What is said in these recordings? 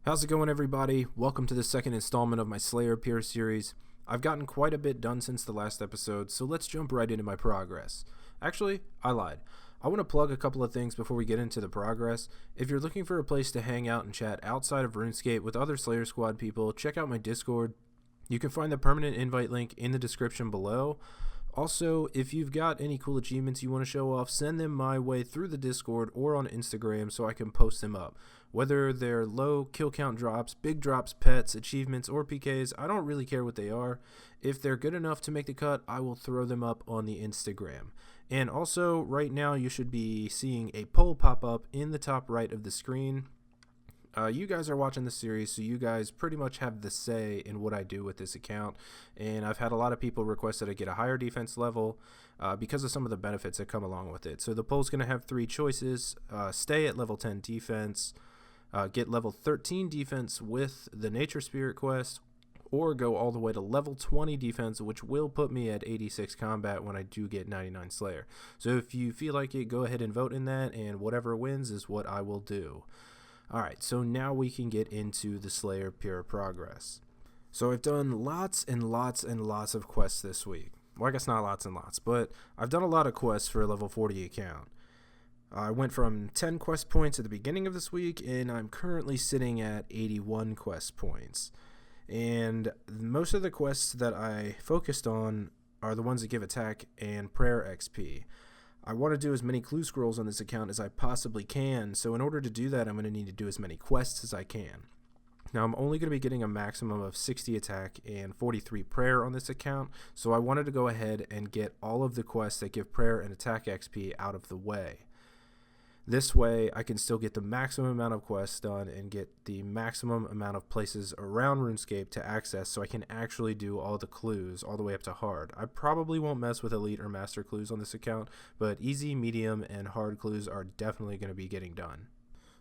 How's it going, everybody? Welcome to the second installment of my Slayer Peer series. I've gotten quite a bit done since the last episode, so let's jump right into my progress. Actually, I lied. I want to plug a couple of things before we get into the progress. If you're looking for a place to hang out and chat outside of RuneScape with other Slayer Squad people, check out my Discord. You can find the permanent invite link in the description below. Also, if you've got any cool achievements you want to show off, send them my way through the Discord or on Instagram so I can post them up. Whether they're low kill count drops, big drops, pets, achievements, or PKs, I don't really care what they are. If they're good enough to make the cut, I will throw them up on the Instagram. And also, right now you should be seeing a poll pop up in the top right of the screen. You guys are watching the series, so you guys pretty much have the say in what I do with this account, and I've had a lot of people request that I get a higher defense level because of some of the benefits that come along with it. So the poll's going to have three choices: stay at level 10 defense, get level 13 defense with the Nature Spirit quest, or go all the way to level 20 defense, which will put me at 86 combat when I do get 99 Slayer. So if you feel like it, go ahead and vote in that, and whatever wins is what I will do. Alright, so now we can get into the Slayer Pure progress. So I've done lots and lots and lots of quests this week. Well, I guess not lots and lots, but I've done a lot of quests for a level 40 account. I went from 10 quest points at the beginning of this week, and I'm currently sitting at 81 quest points. And most of the quests that I focused on are the ones that give attack and prayer XP. I want to do as many clue scrolls on this account as I possibly can, so in order to do that, I'm going to need to do as many quests as I can. Now, I'm only going to be getting a maximum of 60 attack and 43 prayer on this account, so I wanted to go ahead and get all of the quests that give prayer and attack XP out of the way. This way, I can still get the maximum amount of quests done and get the maximum amount of places around RuneScape to access so I can actually do all the clues all the way up to hard. I probably won't mess with elite or master clues on this account, but easy, medium, and hard clues are definitely going to be getting done.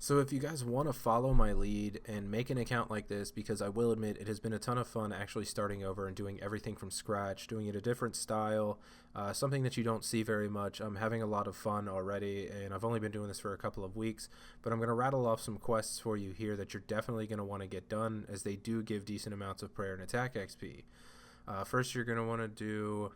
So if you guys want to follow my lead and make an account like this, because I will admit it has been a ton of fun actually starting over and doing everything from scratch, doing it a different style, something that you don't see very much. I'm having a lot of fun already, and I've only been doing this for a couple of weeks, but I'm going to rattle off some quests for you here that you're definitely going to want to get done, as they do give decent amounts of prayer and attack XP. First, you're going to want to do,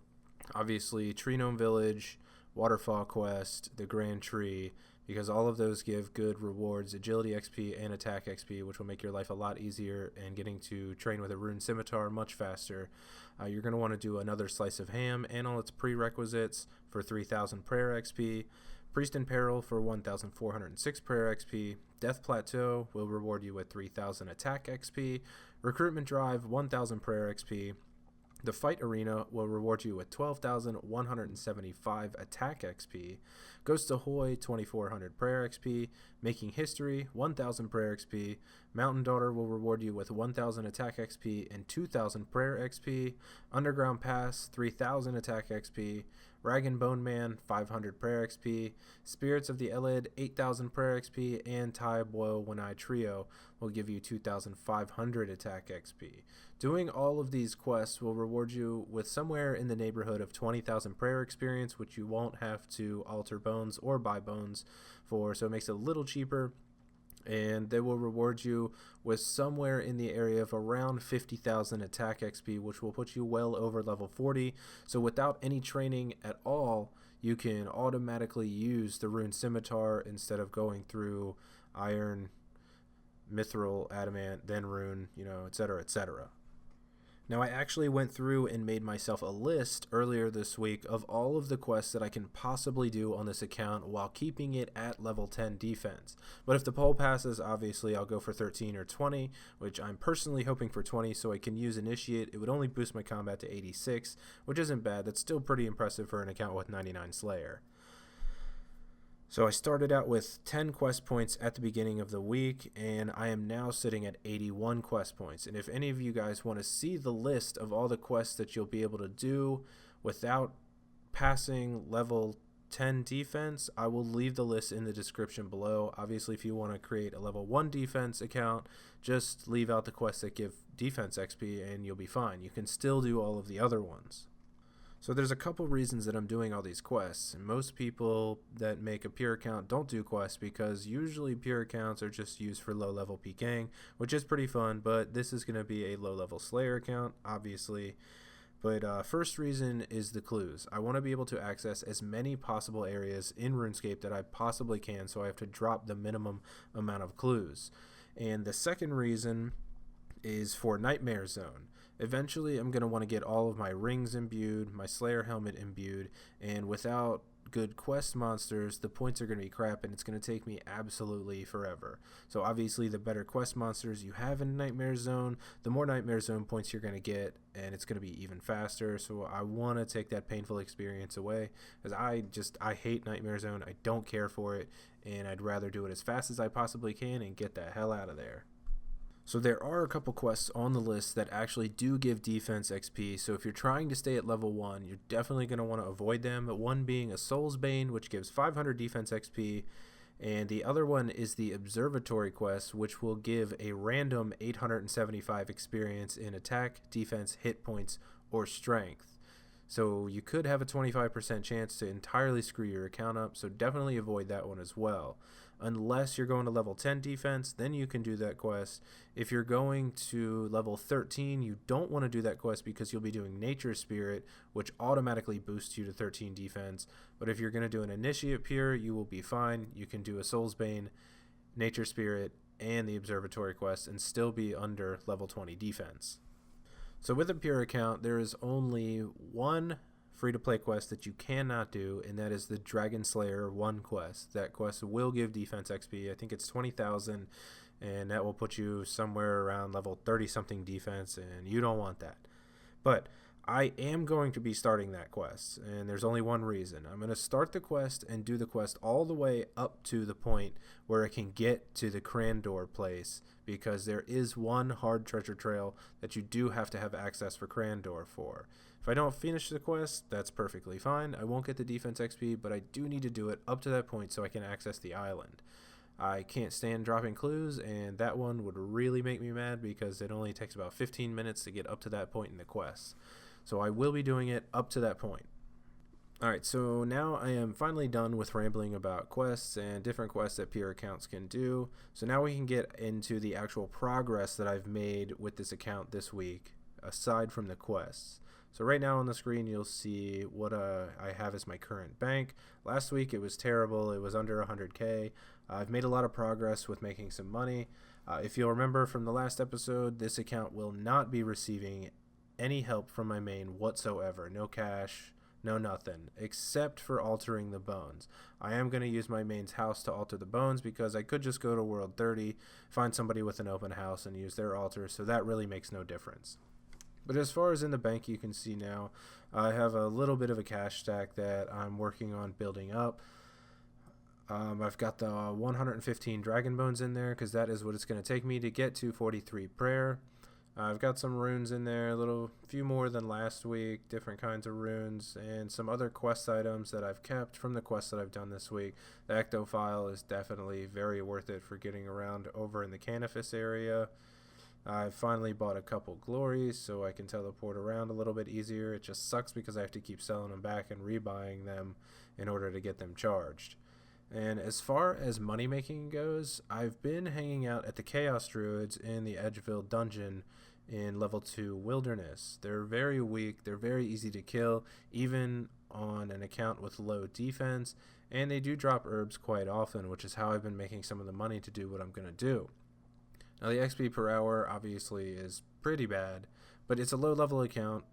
obviously, Tree Gnome Village, Waterfall Quest, the Grand Tree, because all of those give good rewards, agility XP and attack XP, which will make your life a lot easier, and getting to train with a rune scimitar much faster. You're going to want to do another Slice of Ham and all its prerequisites for 3,000 prayer XP, Priest in Peril for 1,406 prayer XP, Death Plateau will reward you with 3,000 attack XP, Recruitment Drive 1,000 prayer XP, the Fight Arena will reward you with 12,175 attack XP. Ghost Ahoy, 2,400 prayer XP. Making History, 1,000 prayer XP. Mountain Daughter will reward you with 1,000 attack XP and 2,000 prayer XP. Underground Pass, 3,000 attack XP. Rag and Bone Man, 500 prayer XP. Spirits of the Elid, 8,000 prayer XP. And Tai Boil Wanai Trio will give you 2,500 attack XP. Doing all of these quests will reward you with somewhere in the neighborhood of 20,000 prayer experience, which you won't have to alter bones or buy bones for, so it makes it a little cheaper. And they will reward you with somewhere in the area of around 50,000 attack XP, which will put you well over level 40. So without any training at all, you can automatically use the rune scimitar instead of going through iron, mithril, adamant, then rune, etc., etc. Now, I actually went through and made myself a list earlier this week of all of the quests that I can possibly do on this account while keeping it at level 10 defense. But if the poll passes, obviously I'll go for 13 or 20, which I'm personally hoping for 20 so I can use Initiate. It would only boost my combat to 86, which isn't bad. That's still pretty impressive for an account with 99 Slayer. So I started out with 10 quest points at the beginning of the week, and I am now sitting at 81 quest points. And if any of you guys want to see the list of all the quests that you'll be able to do without passing level 10 defense, I will leave the list in the description below. Obviously, if you want to create a level 1 defense account, just leave out the quests that give defense XP and you'll be fine. You can still do all of the other ones. So there's a couple reasons that I'm doing all these quests, and most people that make a pure account don't do quests because usually pure accounts are just used for low level PKing, which is pretty fun, but this is going to be a low level Slayer account, obviously. But first reason is the clues. I want to be able to access as many possible areas in RuneScape that I possibly can, so I have to drop the minimum amount of clues. And the second reason is for Nightmare Zone. Eventually, I'm going to want to get all of my rings imbued, my Slayer helmet imbued, and without good quest monsters, the points are going to be crap, and it's going to take me absolutely forever. So obviously, the better quest monsters you have in Nightmare Zone, the more Nightmare Zone points you're going to get, and it's going to be even faster. So I want to take that painful experience away, because I hate Nightmare Zone. I don't care for it, and I'd rather do it as fast as I possibly can and get the hell out of there. So there are a couple quests on the list that actually do give defense XP, so if you're trying to stay at level 1, you're definitely going to want to avoid them. One being a Soul's Bane, which gives 500 defense XP, and the other one is the Observatory quest, which will give a random 875 experience in attack, defense, hit points, or strength. So you could have a 25% chance to entirely screw your account up, so definitely avoid that one as well. Unless you're going to level 10 defense, then you can do that quest. If you're going to level 13, you don't want to do that quest because you'll be doing Nature Spirit, which automatically boosts you to 13 defense. But if you're going to do an Initiate Pure, you will be fine. You can do a Soul's Bane, Nature Spirit, and the Observatory quest and still be under level 20 defense. So with a pure account, there is only one free-to-play quest that you cannot do, and that is the Dragon Slayer 1 quest. That quest will give defense XP. I think it's 20,000, and that will put you somewhere around level 30-something defense, and you don't want that. But I am going to be starting that quest, and there's only one reason. I'm going to start the quest and do the quest all the way up to the point where I can get to the Crandor place, because there is one hard treasure trail that you do have to have access for Crandor for. If I don't finish the quest, that's perfectly fine. I won't get the defense XP, but I do need to do it up to that point so I can access the island. I can't stand dropping clues, and that one would really make me mad because it only takes about 15 minutes to get up to that point in the quest. So I will be doing it up to that point. Alright, so now I am finally done with rambling about quests and different quests that pure accounts can do. So now we can get into the actual progress that I've made with this account this week, aside from the quests. So right now on the screen you'll see what I have as my current bank. Last week it was terrible. It was under 100k. I've made a lot of progress with making some money. If you'll remember from the last episode, this account will not be receiving any help from my main whatsoever. No cash, no nothing, except for altering the bones. I am going to use my main's house to alter the bones because I could just go to World 30, find somebody with an open house and use their altar, so that really makes no difference. But as far as in the bank, you can see now I have a little bit of a cash stack that I'm working on building up. I've got the 115 dragon bones in there because that is what it's going to take me to get to 43 prayer. I've got some runes in there, a few more than last week, different kinds of runes, and some other quest items that I've kept from the quests that I've done this week. The Ecto file is definitely very worth it for getting around over in the Canifis area. I finally bought a couple glories so I can teleport around a little bit easier. It just sucks because I have to keep selling them back and rebuying them in order to get them charged. And as far as money making goes, I've been hanging out at the Chaos Druids in the Edgeville dungeon in level 2 Wilderness. They're very weak, they're very easy to kill, even on an account with low defense, and they do drop herbs quite often, which is how I've been making some of the money to do what I'm going to do. Now the XP per hour obviously is pretty bad, but it's a low level account.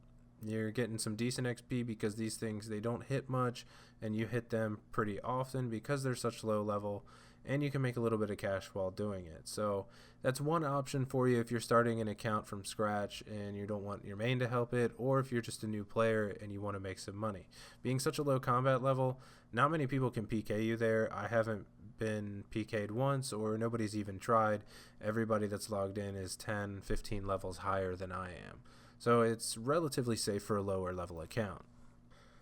You're getting some decent XP because these things, they don't hit much, and you hit them pretty often because they're such low level, and you can make a little bit of cash while doing it. So that's one option for you if you're starting an account from scratch and you don't want your main to help it, or if you're just a new player and you want to make some money. Being such a low combat level, not many people can PK you there. I haven't been PK'd once, or nobody's even tried. Everybody that's logged in is 10, 15 levels higher than I am. So it's relatively safe for a lower level account.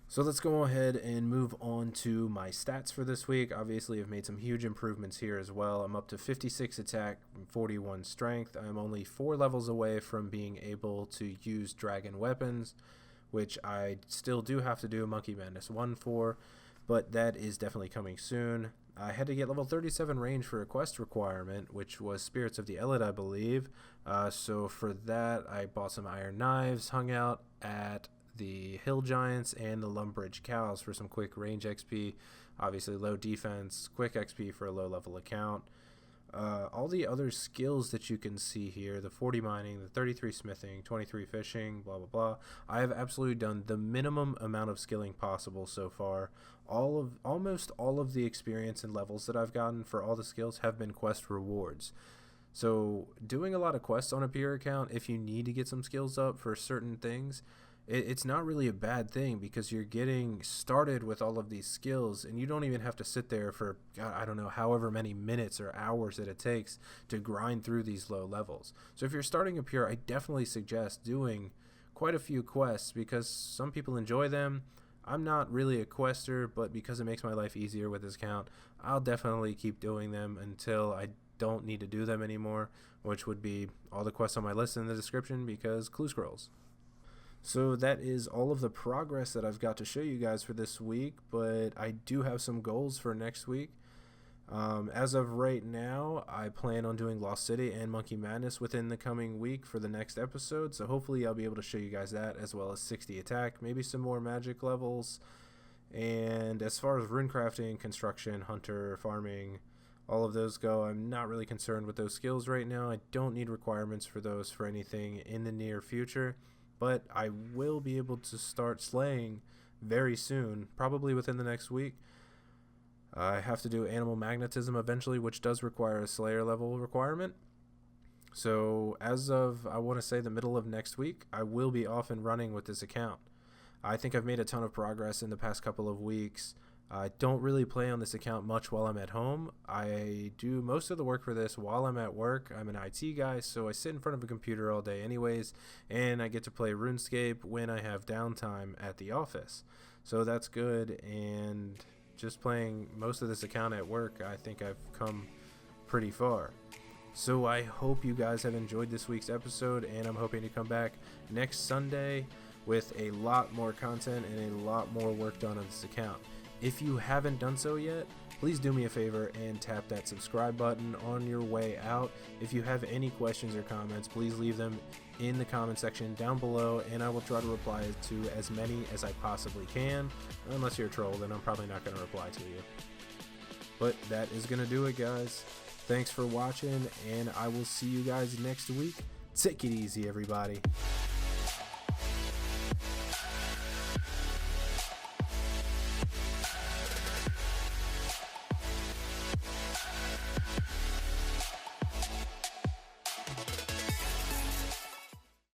So let's go ahead and move on to my stats for this week. Obviously, I've made some huge improvements here as well. I'm up to 56 attack and 41 strength. I'm only 4 levels away from being able to use dragon weapons, which I still do have to do Monkey Madness 1 for, but that is definitely coming soon. I had to get level 37 range for a quest requirement, which was Spirits of the Elid, I believe. So for that, I bought some iron knives, hung out at the Hill Giants and the Lumbridge Cows for some quick range XP. Obviously low defense, quick XP for a low level account. All the other skills that you can see here, the 40 mining, the 33 smithing, 23 fishing, blah, blah, blah. I have absolutely done the minimum amount of skilling possible so far. Almost all of the experience and levels that I've gotten for all the skills have been quest rewards. So doing a lot of quests on a peer account, if you need to get some skills up for certain things, it's not really a bad thing, because you're getting started with all of these skills and you don't even have to sit there for, God, I don't know, however many minutes or hours that it takes to grind through these low levels. So if you're starting a pure, I definitely suggest doing quite a few quests, because some people enjoy them. I'm not really a quester, but because it makes my life easier with this account, I'll definitely keep doing them until I don't need to do them anymore, which would be all the quests on my list in the description, because clue scrolls. So that is all of the progress that I've got to show you guys for this week, but I do have some goals for next week. As of right now, I plan on doing Lost City and Monkey Madness within the coming week for the next episode, so hopefully I'll be able to show you guys that, as well as 60 attack, maybe some more magic levels. And as far as runecrafting, construction, hunter, farming, all of those go, I'm not really concerned with those skills right now. I don't need requirements for those for anything in the near future. But I will be able to start slaying very soon, probably within the next week. I have to do Animal Magnetism eventually, which does require a Slayer level requirement. So as of, I want to say, the middle of next week, I will be off and running with this account. I think I've made a ton of progress in the past couple of weeks. I don't really play on this account much while I'm at home. I do most of the work for this while I'm at work. I'm an IT guy, so I sit in front of a computer all day anyways, and I get to play RuneScape when I have downtime at the office. So that's good, and just playing most of this account at work, I think I've come pretty far. So I hope you guys have enjoyed this week's episode, and I'm hoping to come back next Sunday with a lot more content and a lot more work done on this account. If you haven't done so yet, please do me a favor and tap that subscribe button on your way out. If you have any questions or comments, please leave them in the comment section down below, and I will try to reply to as many as I possibly can. Unless you're a troll, then I'm probably not going to reply to you. But that is going to do it, guys. Thanks for watching, and I will see you guys next week. Take it easy, everybody.